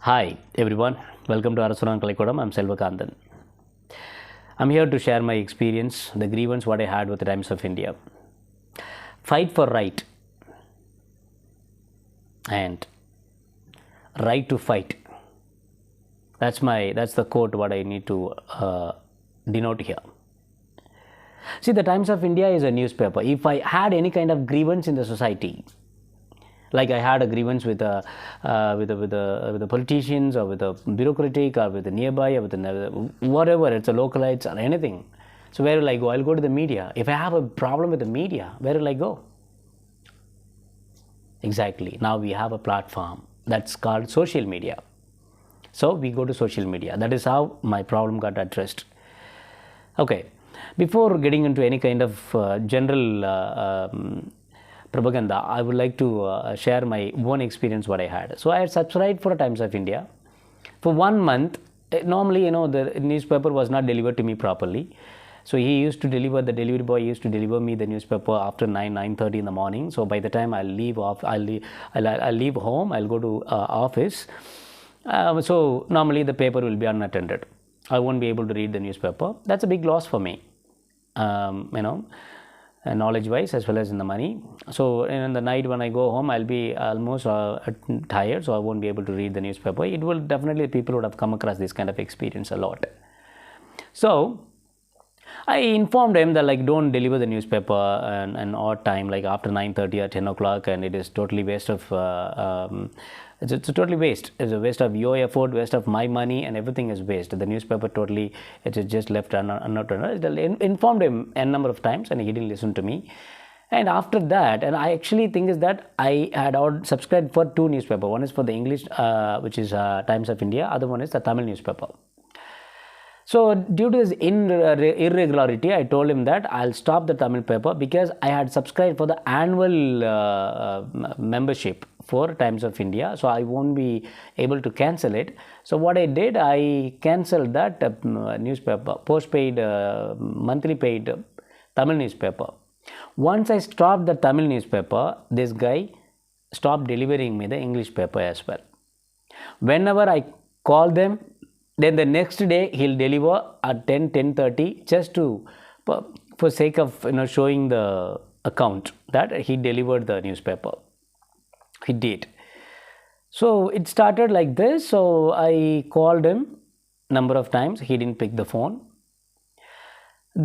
Hi everyone, welcome to Arasuraan Kalaikkoodam. I'm Selvakandan. I'm here to share my experience, the grievance what I had with the Times of India. Fight for right and right to fight. That's the quote what I need to denote here. See, the Times of India is a newspaper. If I had any kind of grievance in the society, like I had a grievance with the politicians or with the bureaucratic or with the nearby or with the whatever, it's a localites or anything. So where will I go? I'll go to the media. If I have a problem with the media, where will I go? Exactly. Now we have a platform that's called social media. So we go to social media. That is how my problem got addressed. Okay. Before getting into any kind of general propaganda, I would like to share my own experience what I had. So I had subscribed for Times of India for 1 month. Normally, the newspaper was not delivered to me properly. So he used to deliver, the delivery boy used to deliver me the newspaper after 9:30 in the morning. So by the time I'll leave home, I'll go to office. So normally the paper will be unattended. I won't be able to read the newspaper. That's a big loss for me. Knowledge wise as well as in the money. So in the night when I go home, I'll be almost tired, so I won't be able to read the newspaper. It will definitely, people would have come across this kind of experience a lot. So I informed him that don't deliver the newspaper an odd time, like after 9:30 or 10 o'clock, and it is totally waste of it's a totally waste. It's a waste of your effort, waste of my money, and everything is waste. The newspaper totally, it is just left unattended. I informed him a number of times and he didn't listen to me. And after that, and I actually think is that I had subscribed for 2 newspapers. One is for the English, which is Times of India. Other one is the Tamil newspaper. So due to his irregularity, I told him that I'll stop the Tamil paper because I had subscribed for the annual membership for Times of India. So I won't be able to cancel it. So what I did, I cancelled that newspaper, postpaid, monthly paid Tamil newspaper. Once I stopped the Tamil newspaper, this guy stopped delivering me the English paper as well. Whenever I call them, then the next day he'll deliver at 10:30 just to for sake of showing the account that he delivered the newspaper. He did. So it started like this. So I called him number of times. He didn't pick the phone.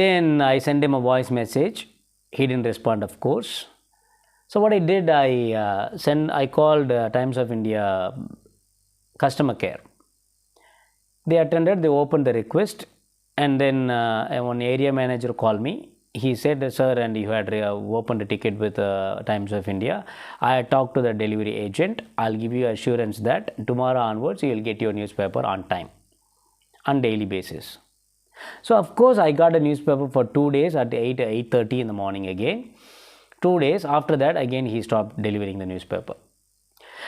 Then I sent him a voice message. He didn't respond, of course. So what I did, I called Times of India customer care. They attended, they opened the request, and then one area manager called me. He said, sir, and you had opened a ticket with Times of India. I talked to the delivery agent. I'll give you assurance that tomorrow onwards you will get your newspaper on time, on daily basis. So of course I got a newspaper for 2 days at 8:30 in the morning again. 2 days after that again he stopped delivering the newspaper.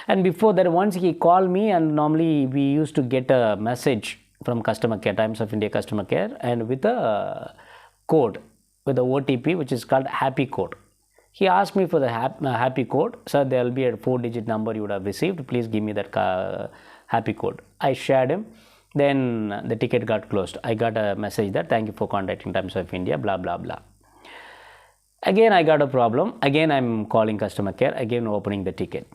And before that, once he called me, and normally we used to get a message from customer care, Times of India customer care, and with a code, with the OTP, which is called happy code. He asked me for the happy code. Sir, there will be a 4-digit number you would have received. Please give me that happy code. I shared him. Then the ticket got closed. I got a message that thank you for contacting Times of India, blah, blah, blah. Again, I got a problem. Again, I'm calling customer care. Again, opening the ticket.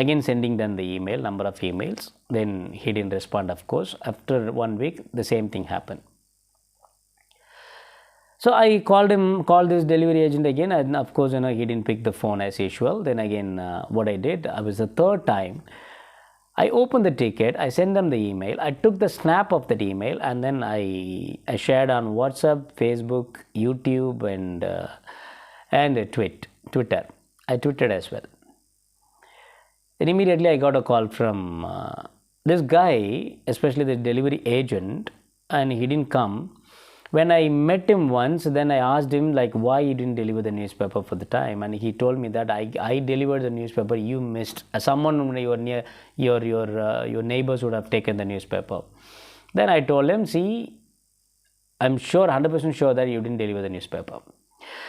Again sending them the email, number of emails. Then he didn't respond, of course. After 1 week, the same thing happened. So I called this delivery agent again, and of course, he didn't pick the phone as usual. Then again, what I did, I was the third time. I opened the ticket, I sent them the email, I took the snap of that email, and then I shared on WhatsApp, Facebook, YouTube, and Twitter. I tweeted as well. Then immediately I got a call from this guy, especially the delivery agent, and he didn't come. When I met him once, then I asked him why you didn't deliver the newspaper for the time, and he told me that I delivered the newspaper, you missed. Someone near your neighbors would have taken the newspaper. Then I told him, see, I'm sure, 100% sure that you didn't deliver the newspaper.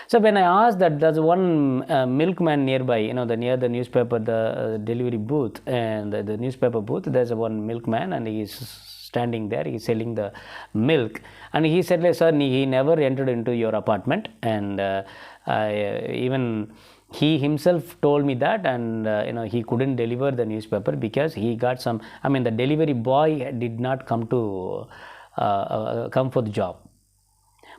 So when I asked that, there's one milkman nearby, near the newspaper, the delivery booth and the newspaper booth, there's one milkman and he's standing there, he's selling the milk, and he said, like, sir, he never entered into your apartment, and even he himself told me that, and he couldn't deliver the newspaper because he got some, the delivery boy did not come to come for the job.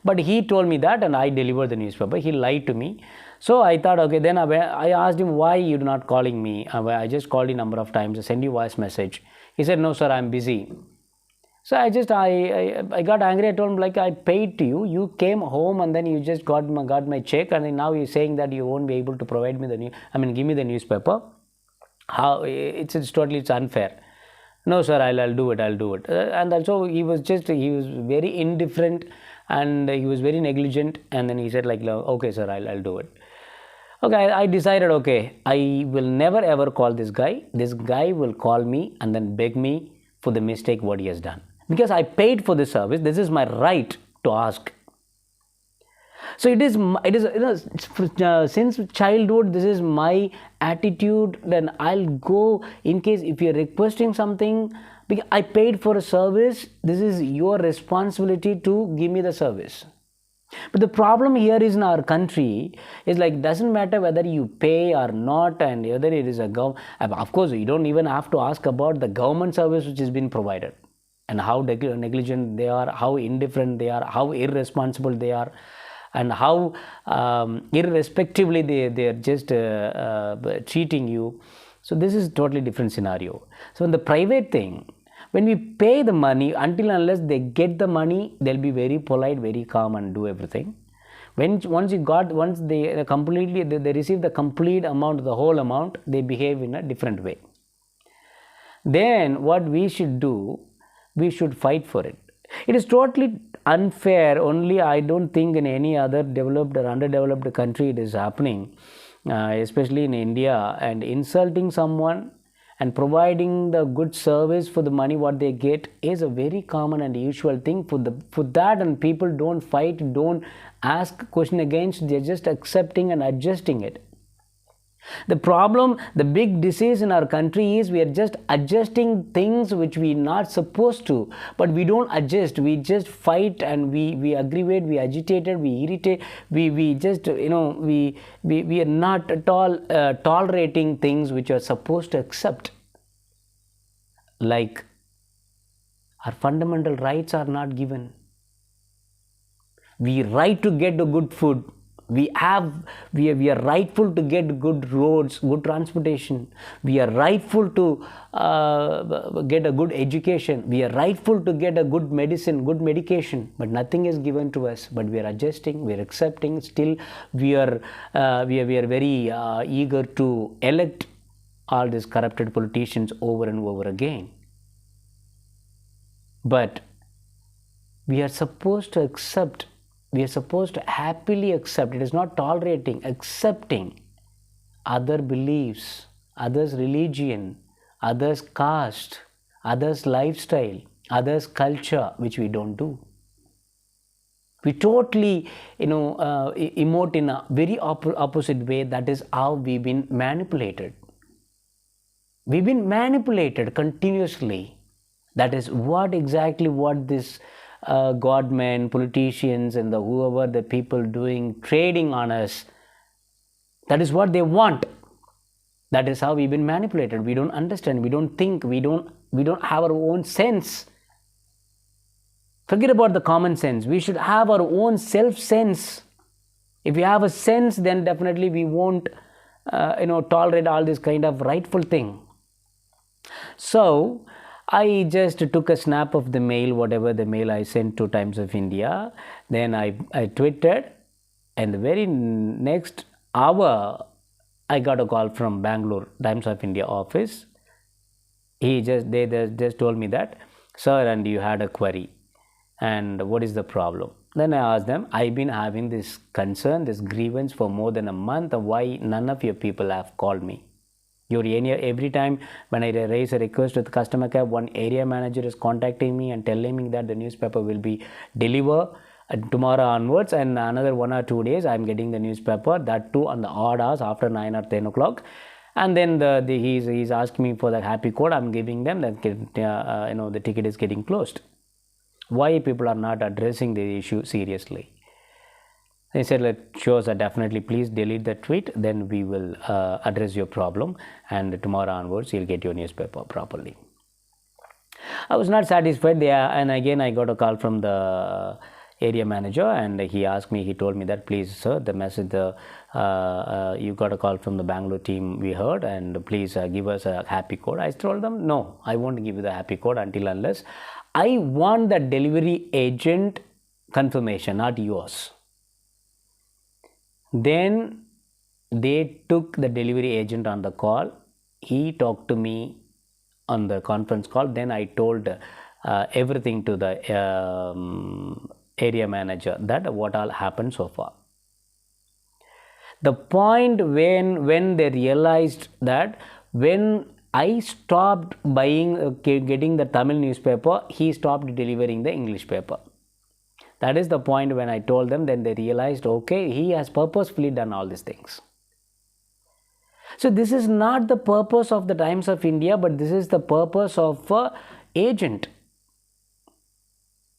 But he told me that, and I delivered the newspaper. He lied to me. So I thought, okay, then I asked him, why you not calling me? I just called you a number of times. I sent you voice message. He said, no, sir, I'm busy. So I got angry. I told him, like, I paid to you. You came home and then you just got my check, and now you're saying that you won't be able to provide me give me the newspaper. How it's unfair. No, sir, I'll do it. And also he was very indifferent, and he was very negligent. And then he said, like, okay, sir, I'll do it. Okay, I decided, okay, I will never ever call this guy. This guy will call me and then beg me for the mistake what he has done. Because I paid for the service, this is my right to ask. So it is since childhood, this is my attitude. Then I'll go, in case if you're requesting something, because I paid for a service, this is your responsibility to give me the service. But the problem here is, in our country, is like, doesn't matter whether you pay or not, and whether it is a government. Of course, you don't even have to ask about the government service which has been provided, and how negligent they are, how indifferent they are, how irresponsible they are, and how irrespectively they are just treating you. So this is totally different scenario. So in the private thing, when we pay the money, until unless they get the money, they'll be very polite, very calm, and do everything. Once they receive the complete amount, the whole amount, they behave in a different way. Then what we should do, we should fight for it. It is totally unfair. Only I don't think in any other developed or underdeveloped country it is happening, especially in India. And insulting someone and providing the good service for the money what they get is a very common and usual thing for that, and people don't fight, don't ask question against, they're just accepting and adjusting it. The problem, the big disease in our country is we are just adjusting things which we not supposed to, but we don't adjust. We just fight, and we aggravate, we agitated, we irritate, we just we are not at all tolerating things which are supposed to accept. Like, our fundamental rights are not given. We right to get the good food. We are rightful to get good roads, good transportation. We are rightful to get a good education. We are rightful to get a good medicine, good medication. But nothing is given to us. But we are adjusting, we are accepting. Still, we are very eager to elect all these corrupted politicians over and over again. But we are supposed to accept. We are supposed to happily accept. It is not tolerating, accepting other beliefs, others' religion, others' caste, others' lifestyle, others' culture, which we don't do. We totally, emote in a very opposite way. That is how we've been manipulated. We've been manipulated continuously. That is what this godmen, politicians, and whoever the people doing trading on us, that is what they want. That is how we've been manipulated. We don't understand, we don't think, we don't have our own sense. Forget about the common sense. We should have our own self sense. If we have a sense, then definitely we won't tolerate all this kind of rightful thing. So I just took a snap of the mail, whatever the mail I sent to Times of India. Then I tweeted, and the very next hour, I got a call from Bangalore Times of India office. They just told me that, sir, and you had a query, and what is the problem? Then I asked them, I've been having this concern, this grievance for more than a month. Why none of your people have called me? Every time when I raise a request with customer care, one area manager is contacting me and telling me that the newspaper will be delivered tomorrow onwards, and another 1 or 2 days I'm getting the newspaper, that too on the odd hours after 9 or 10 o'clock. And then he's asked me for the happy code. I'm giving them that the ticket is getting closed. Why people are not addressing the issue seriously? They said, sure sir, definitely, please delete the tweet, then we will address your problem, and tomorrow onwards you'll get your newspaper properly. I was not satisfied there, and again I got a call from the area manager, and he told me that, please sir, the message, you got a call from the Bangalore team, we heard, and please give us a happy code. I told them, no, I won't give you the happy code until unless I want the delivery agent confirmation, not yours. Then they took the delivery agent on the call. He talked to me on the conference call. Then I told everything to the area manager, that what all happened so far. The point when they realized that when I stopped getting the Tamil newspaper, he stopped delivering the English paper. That is the point when I told them. Then they realized, okay, he has purposefully done all these things. So this is not the purpose of the Times of India, but this is the purpose of an agent.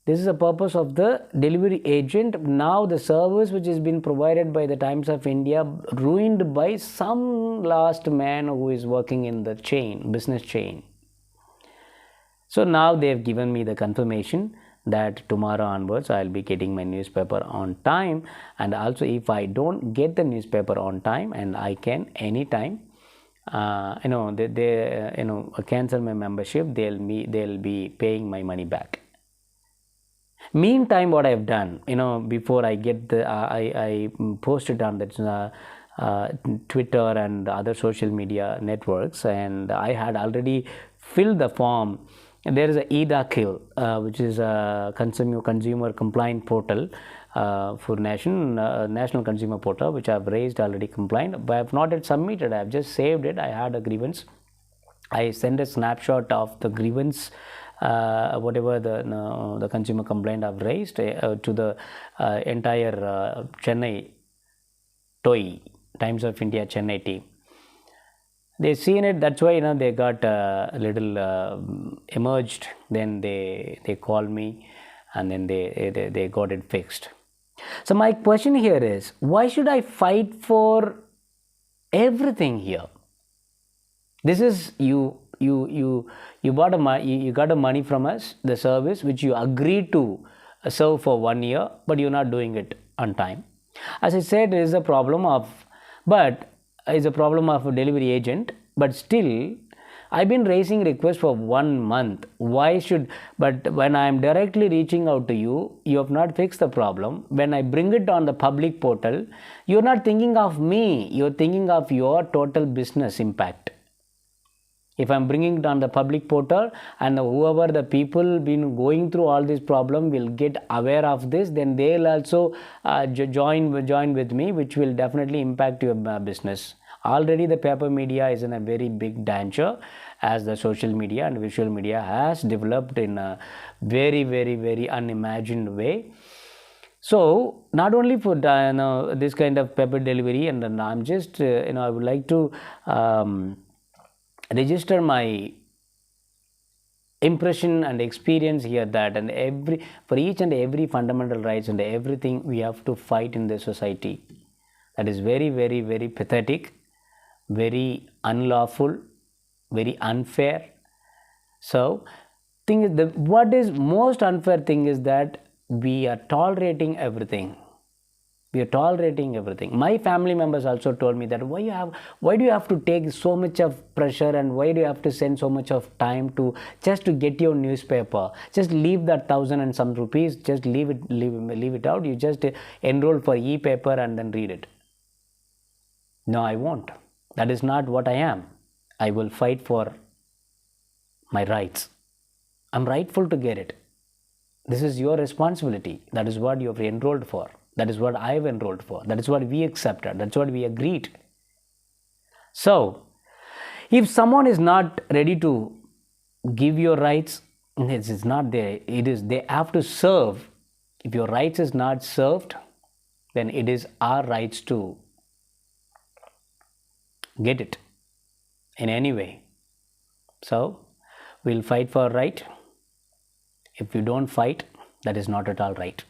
This is the purpose of the delivery agent. Now the service which has been provided by the Times of India ruined by some last man who is working in the business chain. So now they have given me the confirmation that tomorrow onwards I'll be getting my newspaper on time, and also if I don't get the newspaper on time, and I can anytime cancel my membership, they'll be paying my money back. Meantime, what I've done, before I get I posted on the Twitter and other social media networks, and I had already filled the form. And there is a EDAKIL, which is a consumer complaint portal for national consumer portal, which I have raised already complaint, but I have not yet submitted. I have just saved it. I had a grievance. I sent a snapshot of the grievance, whatever the consumer complaint I've raised to the entire Chennai TOI, Times of India Chennai team. They seen it, that's why they got a little emerged. Then they called me, and then they got it fixed. So my question here is, why should I fight for everything here? This is you got a money from us, the service which you agreed to serve for 1 year, but you're not doing it on time. As I said, it is a problem of a delivery agent, but still I've been raising requests for 1 month. But when I'm directly reaching out to you, you have not fixed the problem. When I bring it on the public portal, you're not thinking of me, you're thinking of your total business impact. If I'm bringing it on the public portal, and whoever the people been going through all this problem will get aware of this, then they'll also join with me, which will definitely impact your business. Already the paper media is in a very big danger, as the social media and visual media has developed in a very, very, very unimagined way. So not only for this kind of paper delivery, and I'm just I would like to register my impression and experience here, that for each and every fundamental rights and everything we have to fight in the society. That is very, very, very pathetic, very unlawful, very unfair. So what is most unfair thing is that we are tolerating everything. We are tolerating everything. My family members also told me that why do you have to take so much of pressure, and why do you have to send so much of time just to get your newspaper? Just leave that 1,000 and some rupees. Just leave it out. You just enroll for e-paper and then read it. No, I won't. That is not what I am. I will fight for my rights. I'm rightful to get it. This is your responsibility. That is what you have enrolled for. That is what I have enrolled for. That is what we accepted. That's what we agreed. So, if someone is not ready to give your rights, it's not there. It is they have to serve If your rights is not served, then it is our rights to get it in any way. So we'll fight for right. If you don't fight, that is not at all right.